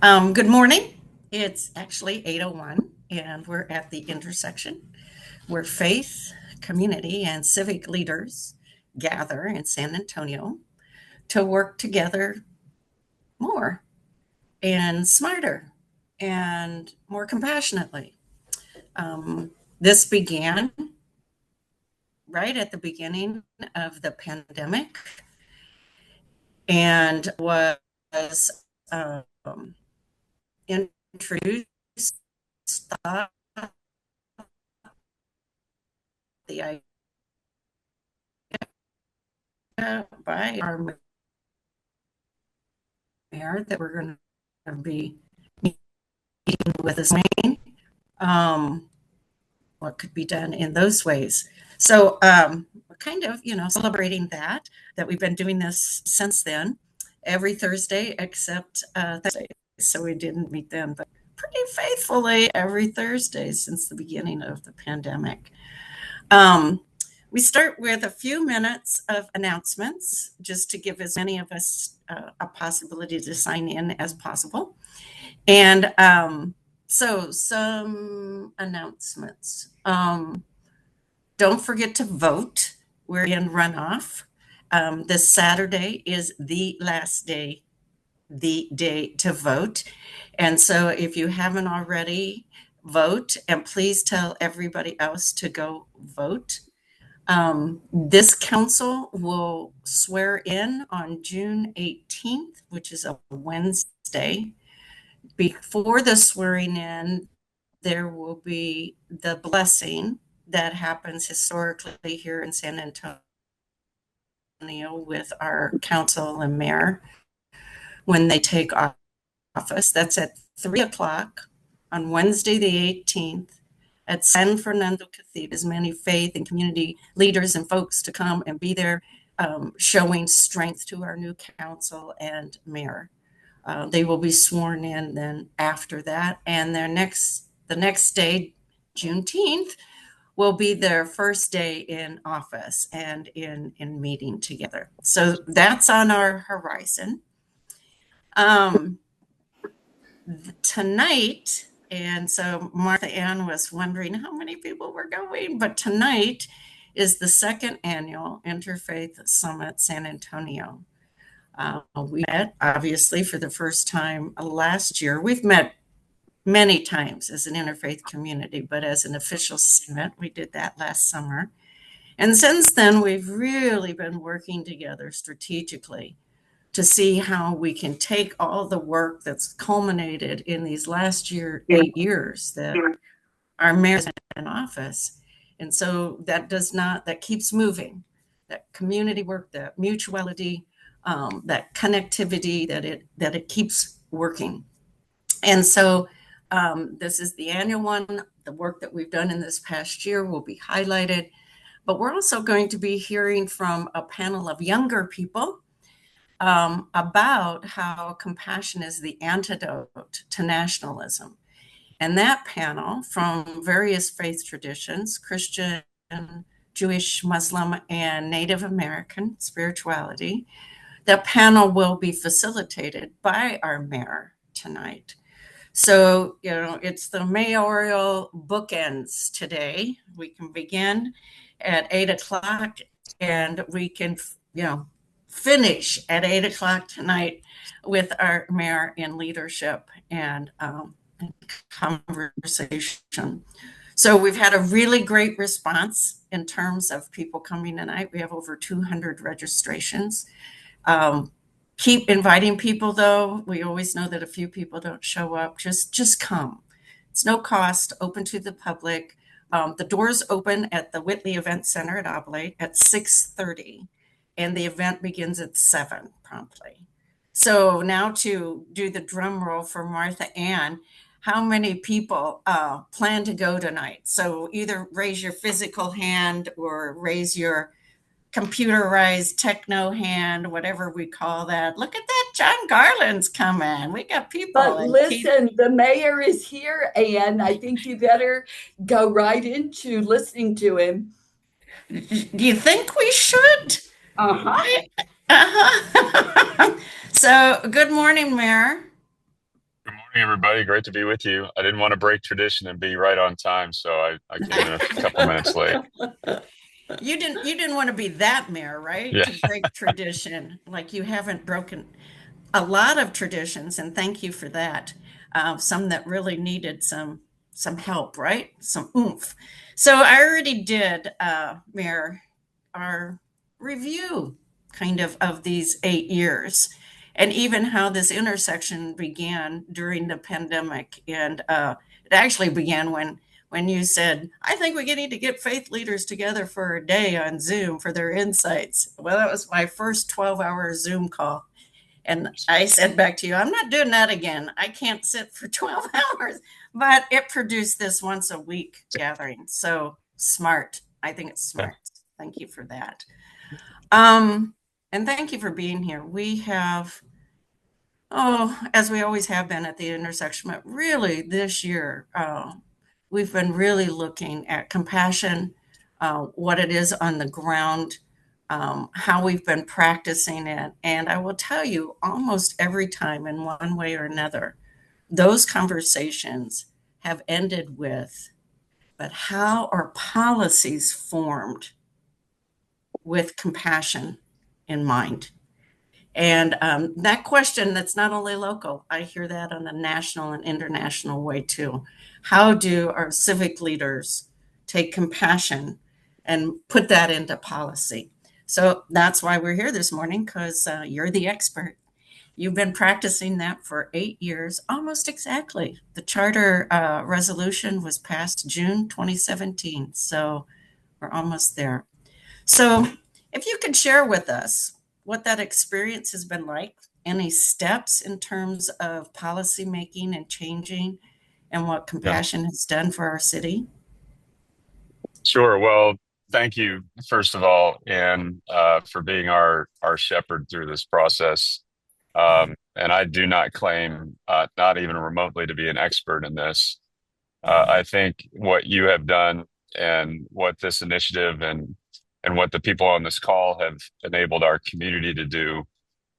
Good morning. It's actually 8:01, and we're at the intersection where faith, community, and civic leaders gather in San Antonio to work together more and smarter and more compassionately. This began right at the beginning of the pandemic and was um, introduced, thought, the idea by our mayor that we're going to be meeting with this morning. Um, what could be done in those ways? So we're kind of, celebrating that we've been doing this since then, every Thursday except Thursday. So we didn't meet then, but pretty faithfully every Thursday since the beginning of the pandemic. Um, we start with a few minutes of announcements just to give as many of us a possibility to sign in as possible. And so, some announcements. Don't forget to vote. We're in runoff. This Saturday is the day to vote. And so, if you haven't already, vote and please tell everybody else to go vote. This council will swear in on June 18th, which is a Wednesday. Before the swearing in, there will be the blessing that happens historically here in San Antonio with our council and mayor when they take office. That's at 3 o'clock on Wednesday, the 18th, at San Fernando Cathedral. As many faith and community leaders and folks to come and be there, showing strength to our new council and mayor. They will be sworn in then after that, and the next day, Juneteenth, will be their first day in office and in meeting together. So that's on our horizon. Um, Tonight, and so Martha Ann was wondering how many people were going, but tonight is the second annual Interfaith Summit San Antonio. We met obviously for the first time last year. We've met many times as an interfaith community, but as an official summit, we did that last summer. And since then, we've really been working together strategically to see how we can take all the work that's culminated in these last 8 years that our mayor's in office. And so that keeps moving. That community work, that mutuality, that connectivity, that it keeps working. And so this is the annual one. The work that we've done in this past year will be highlighted, but we're also going to be hearing from a panel of younger people about how compassion is the antidote to nationalism. And that panel from various faith traditions, Christian, Jewish, Muslim, and Native American spirituality, that panel will be facilitated by our mayor tonight. So, it's the mayoral bookends today. We can begin at 8 o'clock and we can, finish at 8 o'clock tonight with our mayor in leadership and conversation. So we've had a really great response in terms of people coming tonight. We have over 200 registrations. Keep inviting people, though. We always know that a few people don't show up. Just come. It's no cost, open to the public. The doors open at the Whitley Event Center at Oblate at 6:30, and the event begins at 7 promptly. So now to do the drum roll for Martha Ann, how many people plan to go tonight? So either raise your physical hand or raise your computerized techno hand, whatever we call that. Look at that, John Garland's coming. We got people. But listen, the mayor is here, and I think you better go right into listening to him. Do you think we should? Uh-huh. Uh-huh. So, good morning, Mayor. Hey, everybody, great to be with you. I didn't want to break tradition and be right on time, so I came in a couple minutes late. You didn't want to be that mayor, right? Yeah, To break tradition, like you haven't broken a lot of traditions, and thank you for that. Some that really needed some help, right? Some oomph. So I already did, Mayor, our review kind of these 8 years, and even how this intersection began during the pandemic, and it actually began when you said, I think we need to get faith leaders together for a day on Zoom for their insights. Well, that was my first 12-hour Zoom call. And I said back to you, I'm not doing that again. I can't sit for 12 hours. But it produced this once a week gathering. So smart. I think it's yeah, smart. Thank you for that. Um, and thank you for being here. We have, oh, as we always have been at the intersection, but really this year, we've been really looking at compassion, what it is on the ground, how we've been practicing it. And I will tell you, almost every time in one way or another, those conversations have ended with, but how are policies formed with compassion in mind? And that question, that's not only local, I hear that on a national and international way too. How do our civic leaders take compassion and put that into policy? So that's why we're here this morning, because you're the expert. You've been practicing that for 8 years, almost exactly. The charter resolution was passed June 2017, so we're almost there. So, if you could share with us what that experience has been like, any steps in terms of policy making and changing, and what yeah. compassion has done for our city. Sure. Well, thank you, first of all, and for being our shepherd through this process. And I do not claim, not even remotely, to be an expert in this. I think what you have done and what this initiative and what the people on this call have enabled our community to do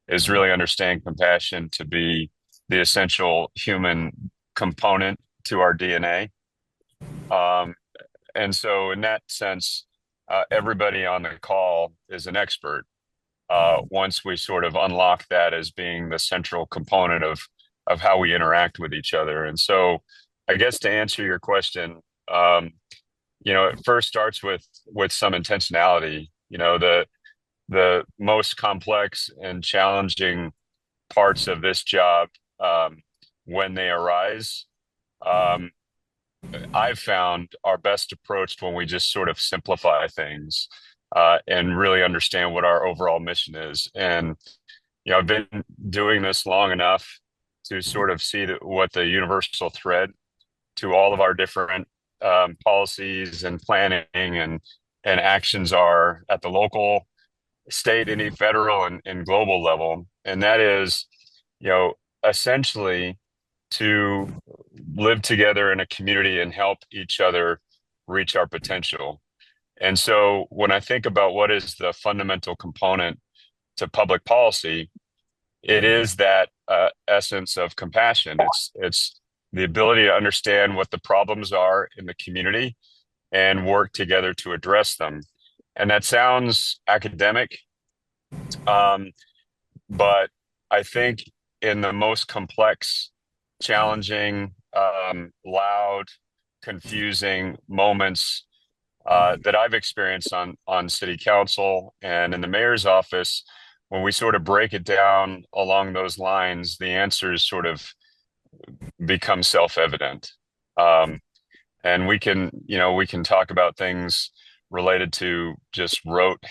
is really understand compassion to be the essential human component to our DNA. Um, and so, in that sense, everybody on the call is an expert once we sort of unlock that as being the central component of how we interact with each other. And so, I guess to answer your question, um, it first starts with some intentionality. The most complex and challenging parts of this job, when they arise, um, I've found our best approach when we just sort of simplify things and really understand what our overall mission is. And I've been doing this long enough to sort of see what the universal thread to all of our different policies and planning and actions are at the local, state, and federal and global level. And that is, you know, essentially to live together in a community and help each other reach our potential. And so when I think about what is the fundamental component to public policy, it is that essence of compassion. It's the ability to understand what the problems are in the community and work together to address them. And that sounds academic, um, but I think in the most complex, challenging, loud, confusing moments that I've experienced on city council and in the mayor's office, when we sort of break it down along those lines, the answers sort of become self-evident. Um, and we can talk about things related to just rote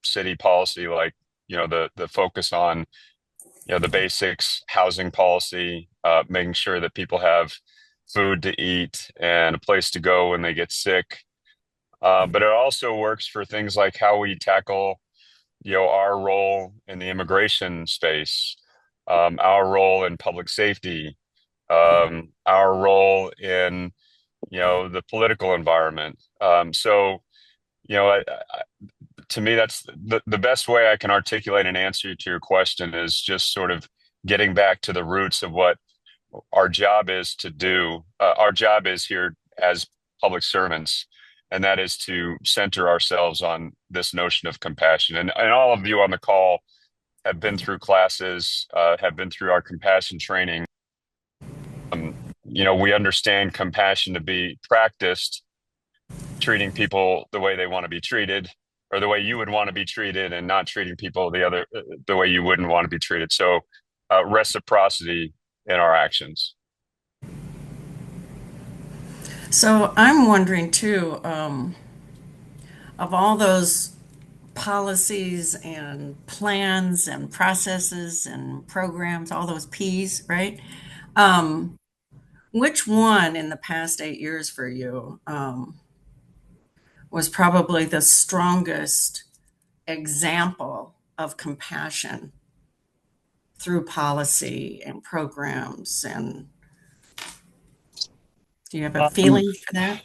city policy, like the focus on the basics, housing policy, making sure that people have food to eat and a place to go when they get sick. But it also works for things like how we tackle our role in the immigration space, our role in public safety, our role in the political environment. So to me, that's the best way I can articulate an answer to your question is just sort of getting back to the roots of what our job is to do. Our job is here as public servants, and that is to center ourselves on this notion of compassion. And all of you on the call have been through classes, have been through our compassion training. We understand compassion to be practiced, treating people the way they want to be treated, or the way you would want to be treated, and not treating people the way you wouldn't want to be treated. So, reciprocity in our actions. So I'm wondering too, of all those policies and plans and processes and programs, all those P's, right? Um, which one in the past 8 years for you was probably the strongest example of compassion through policy and programs? And do you have a Um, feeling for that?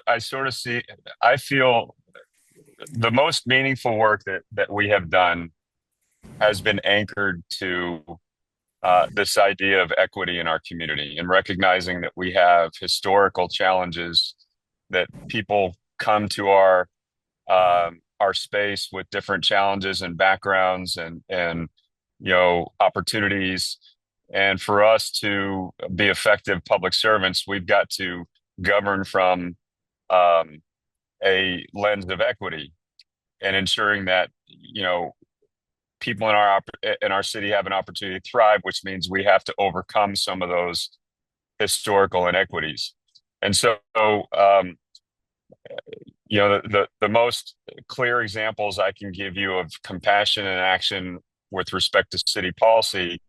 I sort of see. I feel the most meaningful work that we have done has been anchored to this idea of equity in our community, and recognizing that we have historical challenges, that people come to our space with different challenges and backgrounds and opportunities. And for us to be effective public servants, we've got to govern from um, a lens of equity, and ensuring that people in our city have an opportunity to thrive, which means we have to overcome some of those historical inequities. And so, the most clear examples I can give you of compassion and action with respect to city policy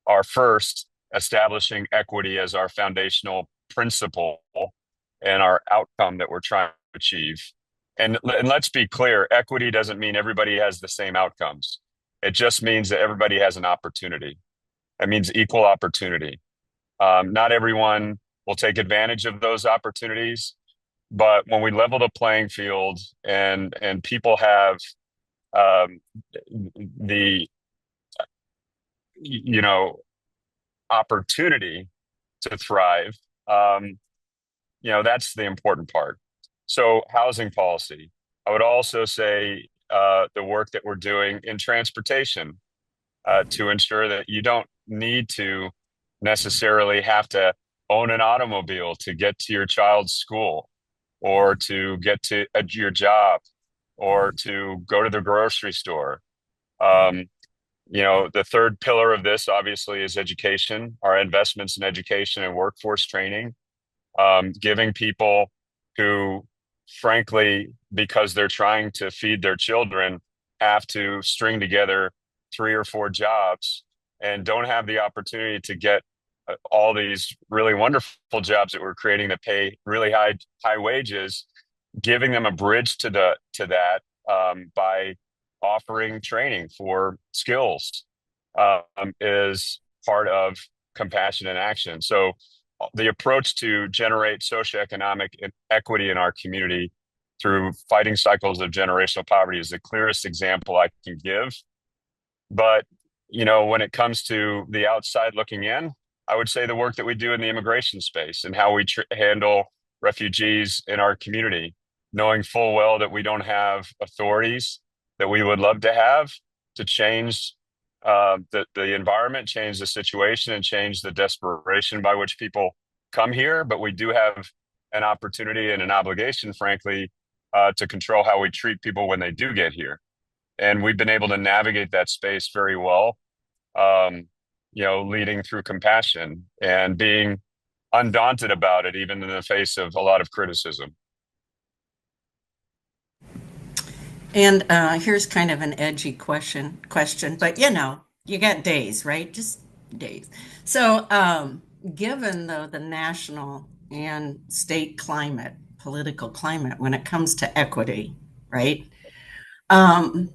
are, first, establishing equity as our foundational principle and our outcome that we're trying to achieve. And let's be clear, equity doesn't mean everybody has the same outcomes. It just means that everybody has an opportunity. It means equal opportunity. Not everyone will take advantage of those opportunities, but when we level the playing field and people have um, the opportunity to thrive, that's the important part. So, housing policy. I would also say the work that we're doing in transportation, to ensure that you don't need to necessarily have to own an automobile to get to your child's school, or to get to your job, or to go to the grocery store. Um, the third pillar of this obviously is education, our investments in education and workforce training, giving people who, frankly, because they're trying to feed their children, have to string together 3 or 4 jobs and don't have the opportunity to get all these really wonderful jobs that we're creating that pay really high wages, giving them a bridge to that, by offering training for skills, is part of compassion in action. So the approach to generate socioeconomic equity in our community through fighting cycles of generational poverty is the clearest example I can give. But, when it comes to the outside looking in, I would say the work that we do in the immigration space and how we handle refugees in our community, knowing full well that we don't have authorities that we would love to have to change the environment, change the situation, and change the desperation by which people come here. But we do have an opportunity and an obligation, frankly, to control how we treat people when they do get here. And we've been able to navigate that space very well, leading through compassion and being undaunted about it, even in the face of a lot of criticism. And here's kind of an edgy question, but you got days, right? Just days. So, given though the national and state climate, political climate, when it comes to equity, right? Um,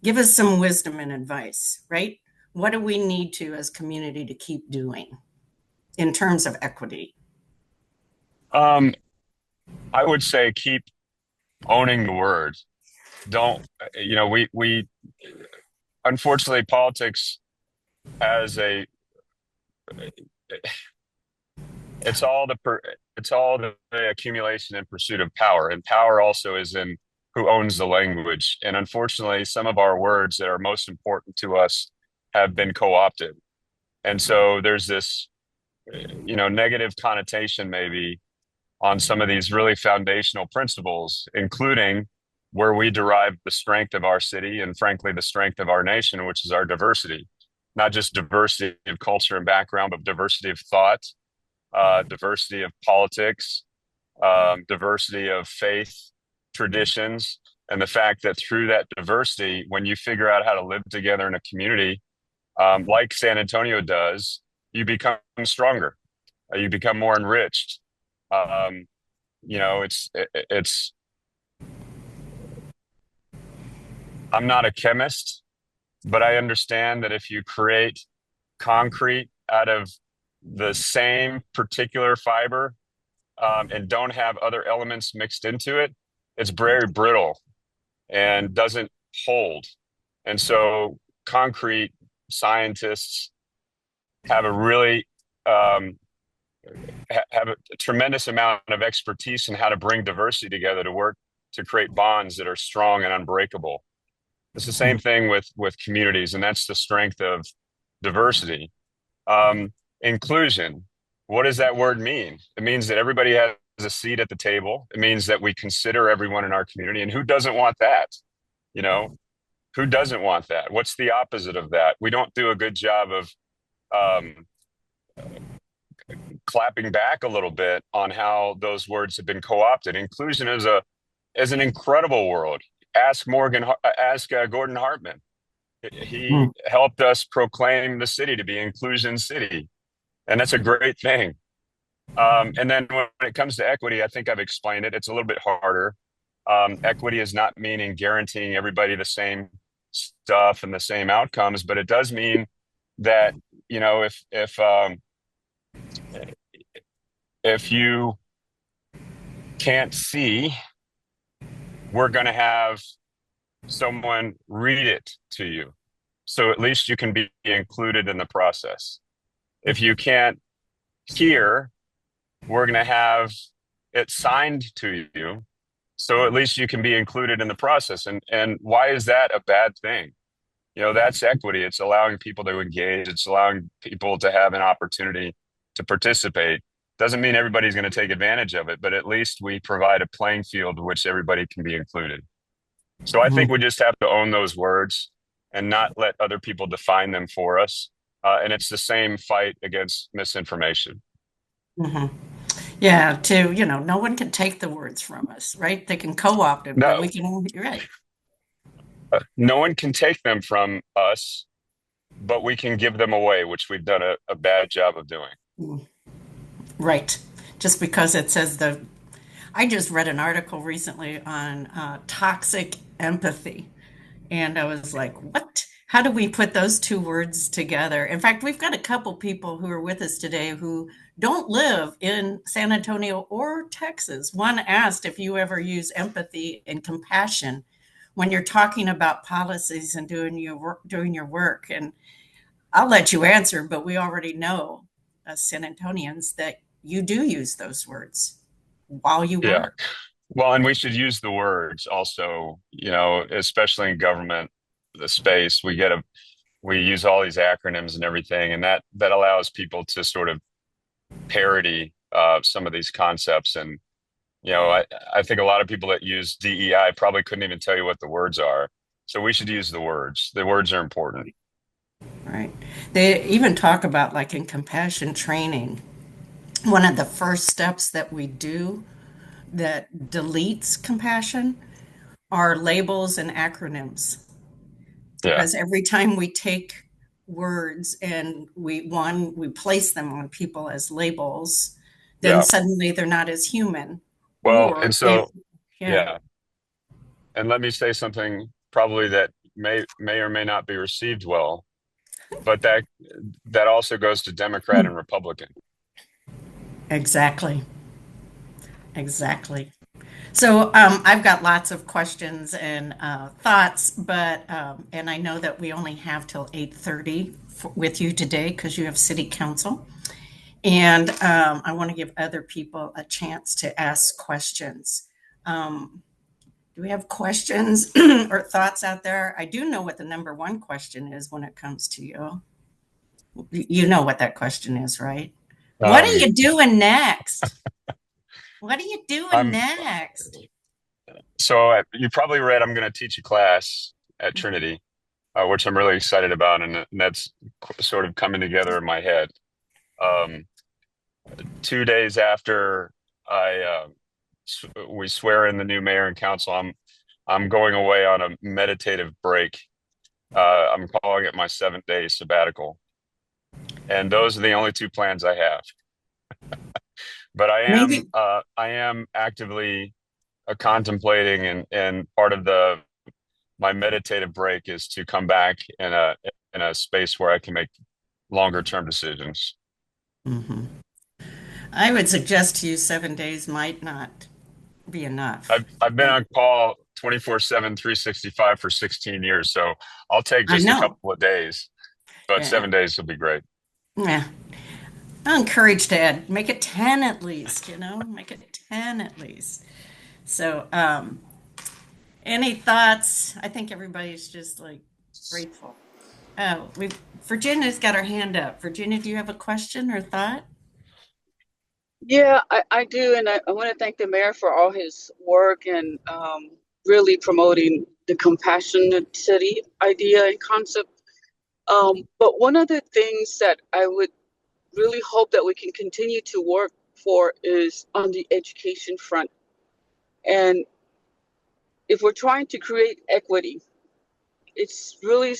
give us some wisdom and advice, right? What do we need to, as community, to keep doing in terms of equity? Um, I would say keep owning the word. Don't, we unfortunately, politics has a it's all the accumulation and pursuit of power, and power also is in who owns the language. And unfortunately, some of our words that are most important to us have been co-opted, and so there's this negative connotation maybe on some of these really foundational principles, including where we derive the strength of our city and frankly the strength of our nation, which is our diversity. Not just diversity of culture and background, but diversity of thought, diversity of politics, diversity of faith, traditions, and the fact that through that diversity, when you figure out how to live together in a community, like San Antonio does, you become stronger. You become more enriched. Um, it's. I'm not a chemist, but I understand that if you create concrete out of the same particular fiber, and don't have other elements mixed into it, it's very brittle and doesn't hold. And so, concrete scientists have a really have a tremendous amount of expertise in how to bring diversity together to work to create bonds that are strong and unbreakable. It's the same thing with communities, and that's the strength of diversity. Inclusion. What does that word mean? It means that everybody has a seat at the table. It means that we consider everyone in our community, and who doesn't want that? You know, who doesn't want that? What's the opposite of that? We don't do a good job of um, clapping back a little bit on how those words have been co-opted. Inclusion is an incredible word. Ask Gordon Hartman. He helped us proclaim the city to be Inclusion City, and that's a great thing. And then when it comes to equity, I think I've explained it. It's a little bit harder. Equity is not meaning guaranteeing everybody the same stuff and the same outcomes, but it does mean that if you can't see, we're going to have someone read it to you, so at least you can be included in the process. If you can't hear, we're going to have it signed to you, so at least you can be included in the process. And why is that a bad thing? That's equity. It's allowing people to engage. It's allowing people to have an opportunity to participate. Doesn't mean everybody's going to take advantage of it, but at least we provide a playing field in which everybody can be included. So I think we just have to own those words and not let other people define them for us. And it's the same fight against misinformation. Mm-hmm. Yeah, no one can take the words from us, right? They can co-opt it, but No, we can, right. no one can take them from us, but we can give them away, which we've done a bad job of doing. Right. Just because it says I just read an article recently on toxic empathy. And I was like, what? How do we put those two words together? In fact, we've got a couple people who are with us today who don't live in San Antonio or Texas. One asked if you ever use empathy and compassion when you're talking about policies and doing your work. And I'll let you answer, but we already know as San Antonians that you do use those words while you Yeah. work. Well, and we should use the words also, especially in government, the space. We use all these acronyms and everything, and that allows people to sort of parody some of these concepts. And I think a lot of people that use DEI probably couldn't even tell you what the words are. So we should use the words. The words are important. Right. They even talk about, like, in compassion training, one of the first steps that we do that deletes compassion are labels and acronyms. Yeah. Because every time we take words and we place them on people as labels, then Yeah. suddenly they're not as human. Well, Or and they, so, yeah. yeah. And let me say something probably that may or may not be received well, but that also goes to Democrat and Republican. Exactly. Exactly. So I've got lots of questions and thoughts, but and I know that we only have till 8:30 with you today because you have city council, and I want to give other people a chance to ask questions. Um, do we have questions or thoughts out there? I do know what the number one question is when it comes to you. You know what that question is, right? What are Um, you doing next? What are you doing I'm next? you probably read I'm going to teach a class at Trinity, which I'm really excited about, and that's sort of coming together in my head. Um, 2 days after I we swear in the new mayor and council, I'm going away on a meditative break. I'm calling it my 7 day sabbatical, and those are the only two plans I have. But Maybe I am actively contemplating, and part of the my meditative break is to come back in a space where I can make longer term decisions. Mhm. I would suggest to you 7 days might not be enough. I've been on call 24/7, 365 for 16 years, so I'll take I just a know. couple of days, but Yeah. 7 days will be great. Yeah. I encourage Dad, make it 10 at least, make it 10 at least. So, any thoughts? I think everybody's just like grateful. Oh, Virginia's got her hand up. Virginia, do you have a question or thought? Yeah, I do. And I want to thank the mayor for all his work and really promoting the compassionate city idea and concept. But one of the things that I would really hope that we can continue to work for is on the education front. And if we're trying to create equity, it's really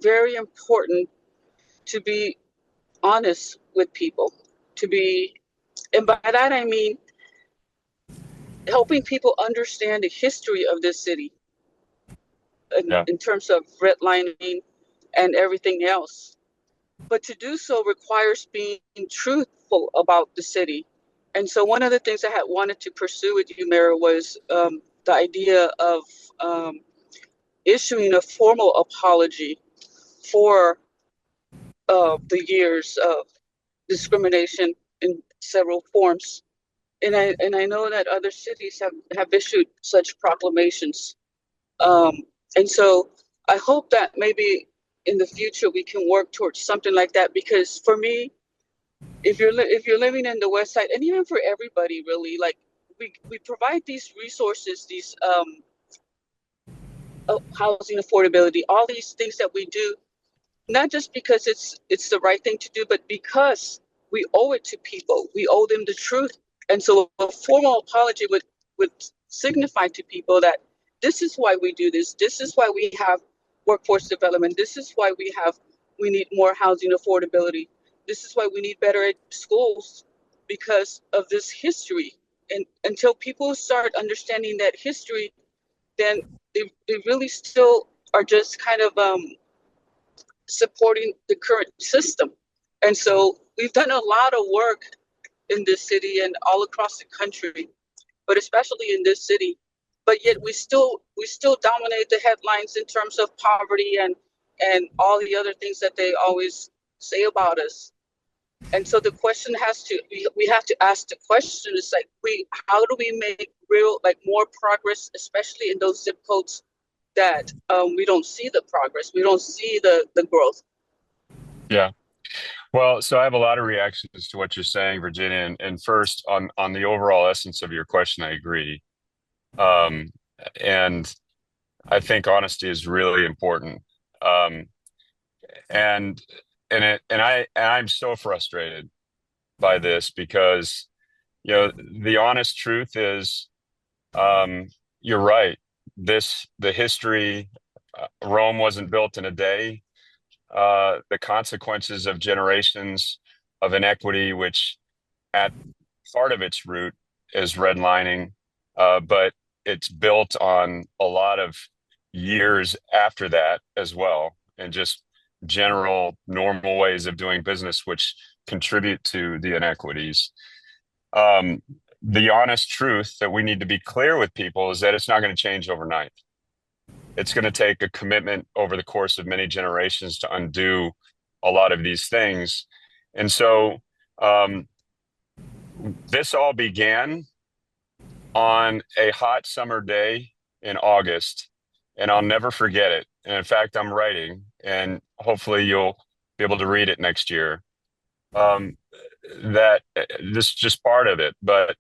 very important to be honest with people, to be, and by that I mean helping people understand the history of this city Yeah, in terms of redlining and everything else. But to do so requires being truthful about the city. And so one of the things I had wanted to pursue with you, Mayor, was the idea of um, issuing a formal apology for the years of discrimination in several forms. And I know that other cities have issued such proclamations. Um, and so I hope that maybe in the future we can work towards something like that. Because for me, if you're living in the West Side, and even for everybody really, like we provide these resources, these housing affordability, all these things that we do, not just because it's the right thing to do, but because we owe it to people. We owe them the truth. And so a formal apology would signify to people that this is why we do this. This is why we have workforce development. This is why we need more housing affordability. This is why we need better schools because of this history. And until people start understanding that history, then they really still are just kind of supporting the current system. And so we've done a lot of work in this city and all across the country, but especially in this city. But yet we still dominate the headlines in terms of poverty and all the other things that they always say about us. And so the question has to we have to ask the question is like we how do we make real like more progress, especially in those zip codes that we don't see the progress, we don't see the growth. yeah. Well, so I have a lot of reactions to what you're saying, Virginia. And first, on the overall essence of your question, I agree. Um, and I think honesty is really important. Um, and and I'm so frustrated by this because the honest truth is, um, you're right. The history, Rome wasn't built in a day. The consequences of generations of inequity, which at part of its root is redlining, but it's built on a lot of years after that as well, and just general normal ways of doing business, which contribute to the inequities. Um, the honest truth that we need to be clear with people is that it's not going to change overnight. It's going to take a commitment over the course of many generations to undo a lot of these things. And so this all began on a hot summer day in August, and I'll never forget it. And in fact, I'm writing, and hopefully you'll be able to read it next year. That this is just part of it. But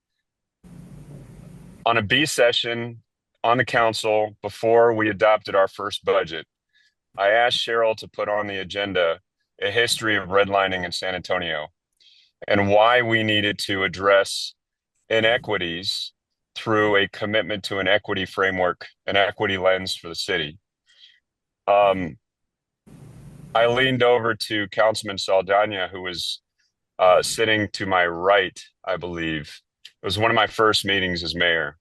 on a B session on the council before we adopted our first budget, I asked Cheryl to put on the agenda a history of redlining in San Antonio and why we needed to address inequities through a commitment to an equity framework, an equity lens for the city. I leaned over to Councilman Saldana, who was sitting to my right, I believe. It was one of my first meetings as mayor.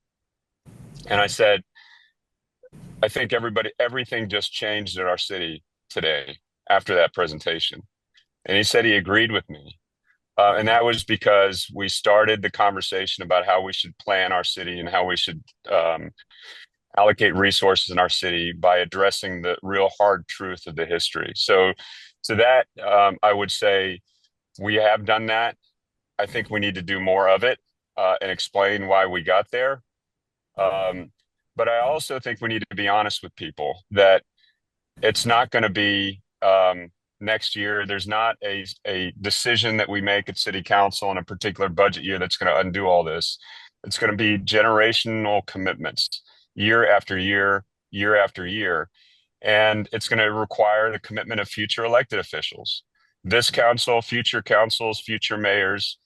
And I said, I think everything just changed in our city today after that presentation. And he said he agreed with me. And that was because we started the conversation about how we should plan our city and how we should allocate resources in our city by addressing the real hard truth of the history. So to that, I would say we have done that. I think we need to do more of it and explain why we got there. But I also think we need to be honest with people that it's not going to be next year. There's not a decision that we make at city council in a particular budget year that's going to undo all this. It's going to be generational commitments year after year, year after year. And it's going to require the commitment of future elected officials, this council, future councils, future mayors.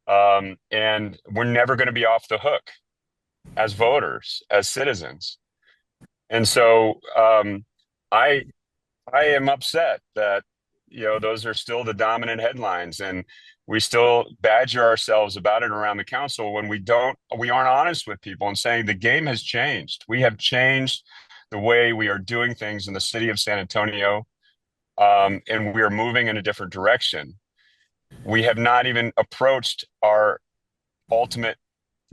And we're never going to be off the hook as voters, as citizens. And so I am upset that, those are still the dominant headlines, and we still badger ourselves about it around the council when we aren't honest with people and saying the game has changed. We have changed the way we are doing things in the city of San Antonio, and we are moving in a different direction. We have not even approached our ultimate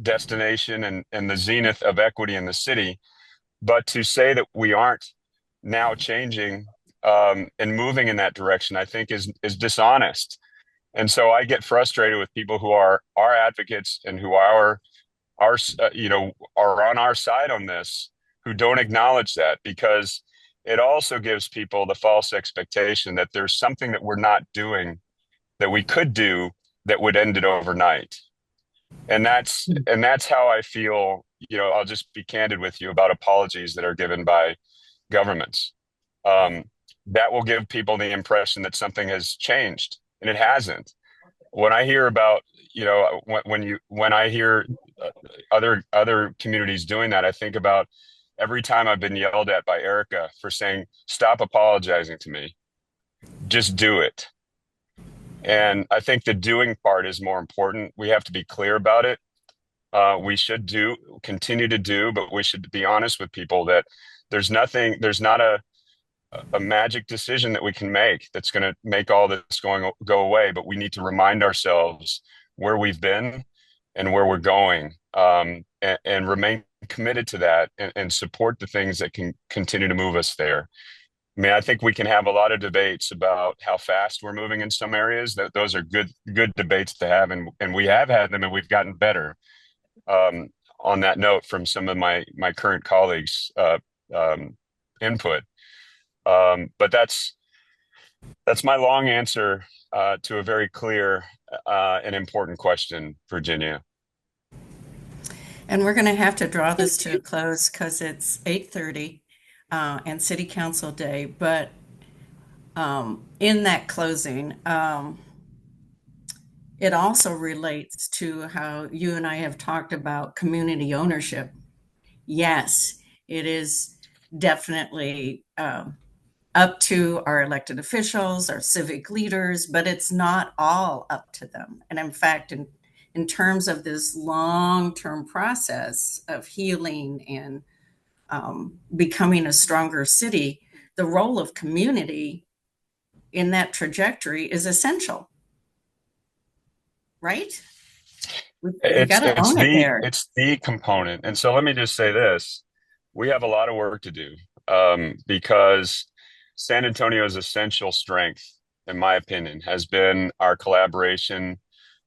destination and the zenith of equity in the city. But to say that we aren't now changing and moving in that direction, I think is dishonest. And so I get frustrated with people who are our advocates and who are on our side on this, who don't acknowledge that, because it also gives people the false expectation that there's something that we're not doing that we could do that would end it overnight. And that's how I feel. I'll just be candid with you about apologies that are given by governments. That will give people the impression that something has changed, and it hasn't. When I hear about, when I hear other communities doing that, I think about every time I've been yelled at by Erica for saying, "Stop apologizing to me, just do it." And I think the doing part is more important. We have to be clear about it. We should continue to do, but we should be honest with people that there's not a magic decision that we can make that's going to make all this go away. But we need to remind ourselves where we've been and where we're going, and remain committed to that and support the things that can continue to move us there. I mean, I think we can have a lot of debates about how fast we're moving in some areas. Those are good debates to have, and we have had them, and we've gotten better. On that note, from some of my current colleagues' input, but that's my long answer to a very clear and important question, Virginia. And we're going to have to draw this to a close because it's 8:30 and City Council Day. But in that closing, it also relates to how you and I have talked about community ownership. Yes, it is definitely up to our elected officials, our civic leaders, but it's not all up to them. And in fact, in terms of this long-term process of healing and becoming a stronger city, the role of community in that trajectory is essential, right? We got to own it there. It's the component. And so let me just say this. We have a lot of work to do because San Antonio's essential strength, in my opinion, has been our collaboration,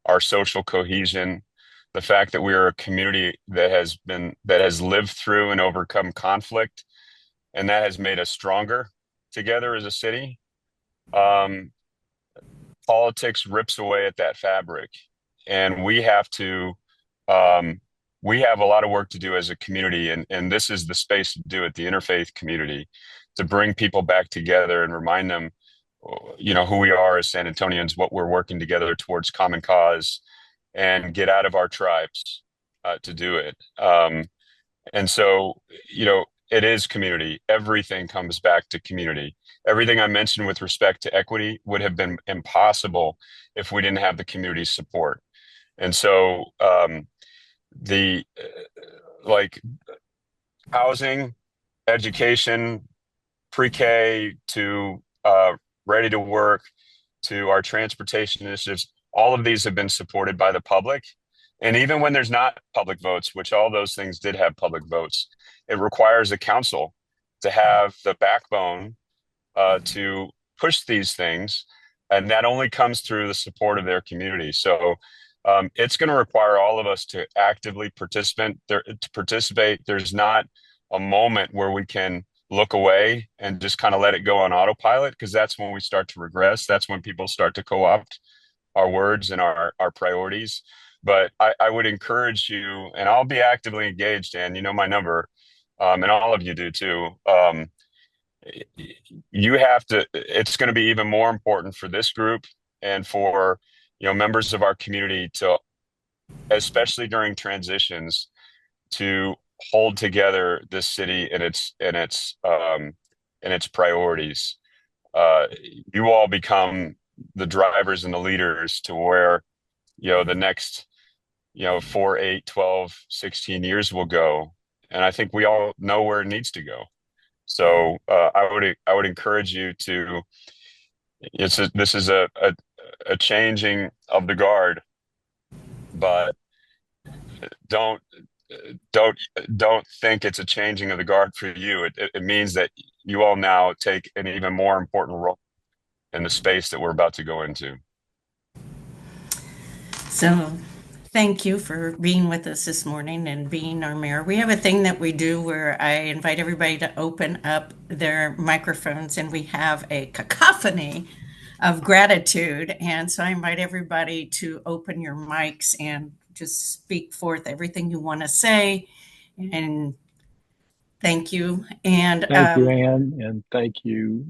our social cohesion, the fact that we are a community that has lived through and overcome conflict, and that has made us stronger together as a city. Politics rips away at that fabric, and we have a lot of work to do as a community, and this is the space to do it, the interfaith community, to bring people back together and remind them, who we are as San Antonians, what we're working together towards common cause, and get out of our tribes to do it. And so, it is community. Everything comes back to community. Everything I mentioned with respect to equity would have been impossible if we didn't have the community support. And so, the like housing, education, pre-K to ready to work, to our transportation initiatives, all of these have been supported by the public. And even when there's not public votes, which all those things did have public votes, it requires a council to have the backbone to push these things. And that only comes through the support of their community. So it's going to require all of us to actively participate. There's not a moment where we can look away and just kind of let it go on autopilot, because that's when we start to regress. That's when people start to co-opt our words and our priorities. But I would encourage you, and I'll be actively engaged, and you know my number, and all of you do too. You have to, it's going to be even more important for this group and for, members of our community to, especially during transitions, to hold together this city and its priorities. You all become the drivers and the leaders to where, the next, 4, 8, 12, 16 years will go. And I think we all know where it needs to go. So I would encourage you to, this is a changing of the guard, but don't think it's a changing of the guard for you. It means that you all now take an even more important role in the space that we're about to go into. So thank you for being with us this morning and being our mayor. We have a thing that we do where I invite everybody to open up their microphones, and we have a cacophony of gratitude. And so I invite everybody to open your mics and just speak forth everything you want to say. And thank you. And thank you, Ann, and thank you,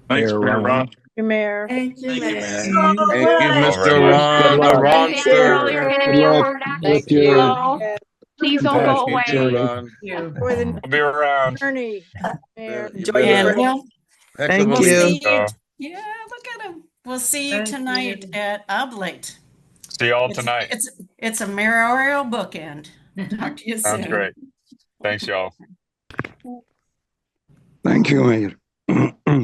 Thanks, Mayor Ron. Thank you, Mayor. Thank you, Thank you, Mayor. man. Thank you, Mr. Alrighty. Ron, the Ronster. You're going to good get your luck heart out with to Thank you. all. Please don't go compassionate Thank you, away. journey. Ron. For the I'll be around. journey, Mayor. Enjoy and your we'll Heck Thank of a you. leader. see you. Yeah, look at him. We'll see you Thank tonight you. at Oblate. See you all tonight. It's a mayoral bookend. Talk to you Sounds soon. great. Thanks, y'all. Thank you, Mayor.